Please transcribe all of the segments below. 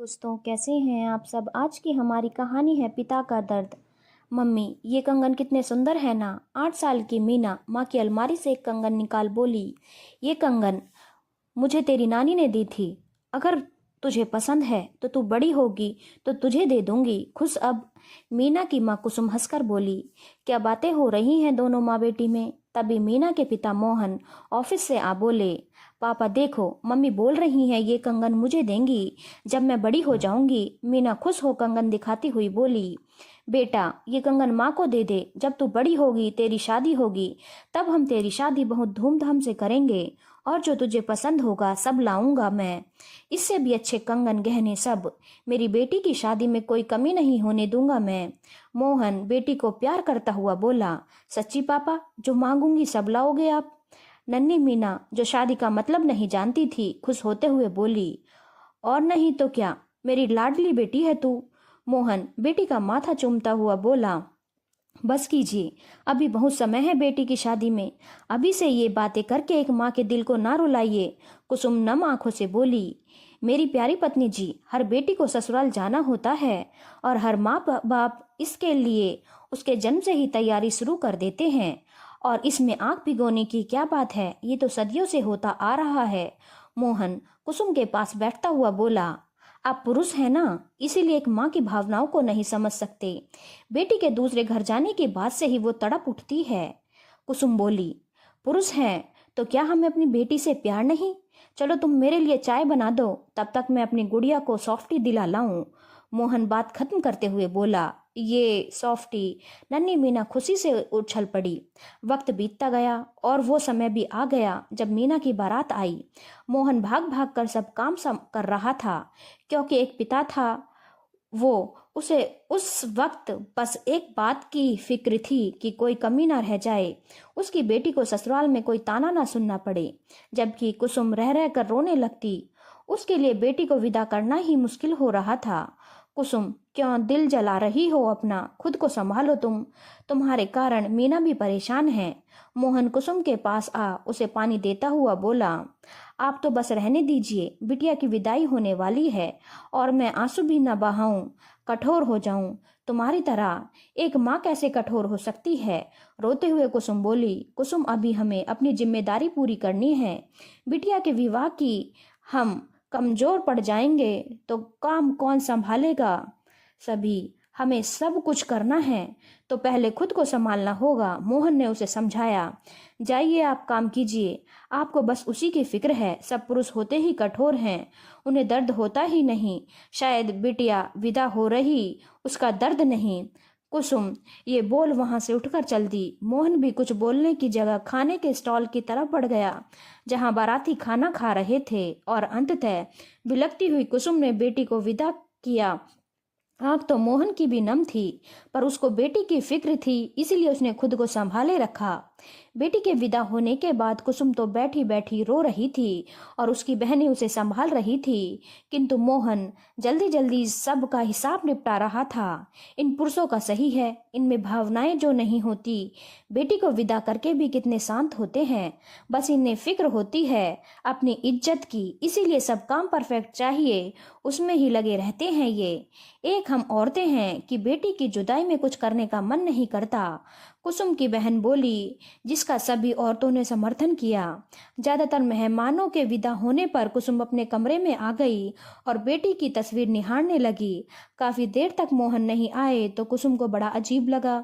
दोस्तों, कैसे हैं आप सब। आज की हमारी कहानी है पिता का दर्द। मम्मी, ये कंगन कितने सुंदर है ना। 8 साल की मीना माँ की अलमारी से एक कंगन निकाल बोली, ये कंगन मुझे तेरी नानी ने दी थी। अगर तुझे पसंद है तो तू बड़ी होगी तो तुझे दे दूंगी। खुश अब। मीना की माँ कुसुम हंसकर बोली, क्या बातें हो रही हैं दोनों माँ बेटी में। तभी मीना के पिता मोहन ऑफिस से आ बोले, पापा देखो, मम्मी बोल रही हैं ये कंगन मुझे देंगी जब मैं बड़ी हो जाऊंगी। मीना खुश हो कंगन दिखाती हुई बोली, बेटा ये कंगन माँ को दे दे, जब तू बड़ी होगी तेरी शादी होगी तब हम तेरी शादी बहुत धूमधाम से करेंगे और जो तुझे पसंद होगा सब लाऊंगा मैं। इससे भी अच्छे कंगन गहने सब। मेरी बेटी की शादी में कोई कमी नहीं होने दूंगा मैं। मोहन बेटी को प्यार करता हुआ बोला, सच्ची पापा, जो मांगूंगी सब लाओगे आप। नन्ही मीना, जो शादी का मतलब नहीं जानती थी, खुश होते हुए बोली, और नहीं तो क्या, मेरी लाडली बेटी है तू। मोहन बेटी का माथा चूमता हुआ बोला, बस कीजिए, अभी बहुत समय है बेटी की शादी में। अभी से ये बातें करके एक माँ के दिल को ना रुलाइए। कुसुम नम आंखों से बोली, मेरी प्यारी पत्नी जी, हर बेटी को ससुराल जाना होता है और हर माँ बाप इसके लिए उसके जन्म से ही तैयारी शुरू कर देते हैं। और इसमें आंख भिगोने की क्या बात है, ये तो सदियों से होता आ रहा है। मोहन कुसुम के पास बैठता हुआ बोला, आप पुरुष हैं ना, इसीलिए एक माँ की भावनाओं को नहीं समझ सकते। बेटी के दूसरे घर जाने के बाद से ही वो तड़प उठती है। कुसुम बोली, पुरुष हैं तो क्या हमें अपनी बेटी से प्यार नहीं। चलो तुम मेरे लिए चाय बना दो, तब तक मैं अपनी गुड़िया को सॉफ्टी दिला लाऊं। मोहन बात खत्म करते हुए बोला, ये सॉफ्टी। नन्ही मीना खुशी से उछल पड़ी। वक्त बीतता गया और वो समय भी आ गया जब मीना की बारात आई। मोहन भाग भाग कर सब काम कर रहा था, क्योंकि एक पिता था वो। उसे उस वक्त बस एक बात की फिक्र थी कि कोई कमी ना रह जाए, उसकी बेटी को ससुराल में कोई ताना ना सुनना पड़े। जबकि कुसुम रह रह कर रोने लगती, उसके लिए बेटी को विदा करना ही मुश्किल हो रहा था। कुसुम, क्यों दिल जला रही हो अपना, खुद को संभालो तुम। तुम्हारे कारण मीना भी परेशान है। मोहन कुसुम के पास आ उसे पानी देता हुआ बोला, आप तो बस रहने दीजिए, बिटिया की विदाई होने वाली है और मैं आंसू भी न बहाऊं, कठोर हो जाऊं तुम्हारी तरह। एक माँ कैसे कठोर हो सकती है। रोते हुए कुसुम बोली, कुसुम अभी हमें अपनी जिम्मेदारी पूरी करनी है। बिटिया के विवाह की हम कमजोर पड़ जाएंगे तो काम कौन संभालेगा। सभी हमें सब कुछ करना है तो पहले खुद को संभालना होगा। मोहन ने उसे समझाया, जाइए आप काम कीजिए, आपको बस उसी की फिक्र है। सब पुरुष होते ही कठोर हैं, उन्हें दर्द होता ही नहीं। शायद बिटिया विदा हो रही, उसका दर्द नहीं। कुसुम ये बोल वहां से उठकर चल दी। मोहन भी कुछ बोलने की जगह खाने के स्टॉल की तरफ बढ़ गया जहां बाराती खाना खा रहे थे और अंततः बिलखती हुई कुसुम ने बेटी को विदा किया। आंख तो मोहन की भी नम थी, पर उसको बेटी की फिक्र थी, इसीलिए उसने खुद को संभाले रखा। बेटी के विदा होने के बाद कुसुम तो बैठी बैठी रो रही थी और उसकी बहनें उसे संभाल रही थी, किंतु मोहन जल्दी जल्दी सब का हिसाब निपटा रहा था। इन पुरुषों का सही है, इनमें भावनाएं जो नहीं होती। बेटी को विदा करके भी कितने शांत होते हैं, बस इन्हें फिक्र होती है अपनी इज्जत की, इसीलिए सब काम परफेक्ट चाहिए, उसमें ही लगे रहते हैं ये। एक हम औरतें हैं कि बेटी की जुदाई में कुछ करने का मन नहीं करता। कुसुम की बहन बोली, जिसका सभी औरतों ने समर्थन किया। ज्यादातर मेहमानों के विदा होने पर कुसुम अपने कमरे में आ गई और बेटी की तस्वीर निहारने लगी। काफी देर तक मोहन नहीं आए तो कुसुम को बड़ा अजीब लगा,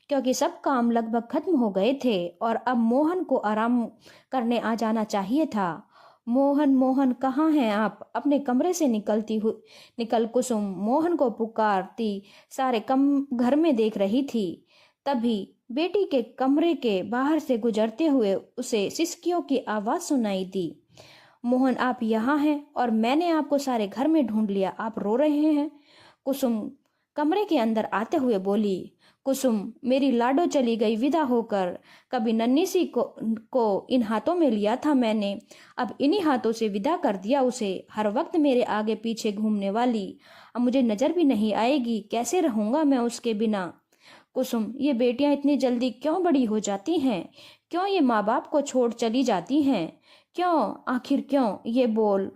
क्योंकि सब काम लगभग खत्म हो गए थे और अब मोहन को आराम करने आ जाना चाहिए था। मोहन, मोहन कहाँ हैं आप। अपने कमरे से निकल कुसुम मोहन को पुकारती सारे कम घर में देख रही थी। तभी बेटी के कमरे के बाहर से गुजरते हुए उसे सिसकियों की आवाज सुनाई दी। मोहन, आप यहाँ हैं और मैंने आपको सारे घर में ढूंढ लिया, आप रो रहे हैं। कुसुम कमरे के अंदर आते हुए बोली, कुसुम मेरी लाडो चली गई विदा होकर। कभी नन्ही सी को इन हाथों में लिया था मैंने, अब इन्हीं हाथों से विदा कर दिया उसे। हर वक्त मेरे आगे पीछे घूमने वाली, अब मुझे नजर भी नहीं आएगी, कैसे रहूंगा मैं उसके बिना। कुसुम, ये बेटियां इतनी जल्दी क्यों बड़ी हो जाती हैं, क्यों ये माँ बाप को छोड़ चली जाती हैं, क्यों, आखिर क्यों, ये बोल।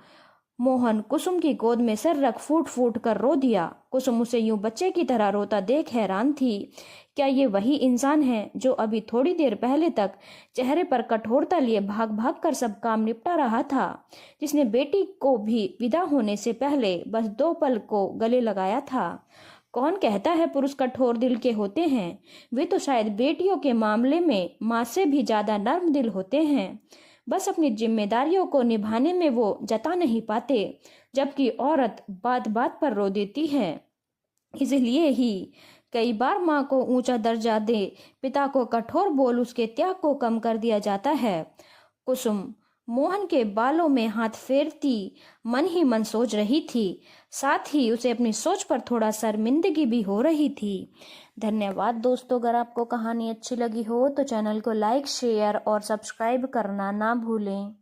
मोहन कुसुम की गोद में सर रख फूट फूट कर रो दिया। कुसुम उसे यूं बच्चे की तरह रोता देख हैरान थी। क्या ये वही इंसान है जो अभी थोड़ी देर पहले तक चेहरे पर कठोरता लिए भाग भाग कर सब काम निपटा रहा था, जिसने बेटी को भी विदा होने से पहले बस 2 पल को गले लगाया था। कौन कहता है पुरुष कठोर दिल के होते हैं? वे तो शायद बेटियों के मामले में माँ से भी ज्यादा नर्म दिल होते हैं। बस अपनी जिम्मेदारियों को निभाने में वो जता नहीं पाते, जबकि औरत बात बात पर रो देती है। इसलिए ही कई बार माँ को ऊंचा दर्जा दे, पिता को कठोर बोल उसके त्याग को कम कर दिया जाता है। कुसुम मोहन के बालों में हाथ फेरती मन ही मन सोच रही थी। साथ ही उसे अपनी सोच पर थोड़ा शर्मिंदगी भी हो रही थी। धन्यवाद दोस्तों। अगर आपको कहानी अच्छी लगी हो तो चैनल को लाइक, शेयर और सब्सक्राइब करना ना भूलें।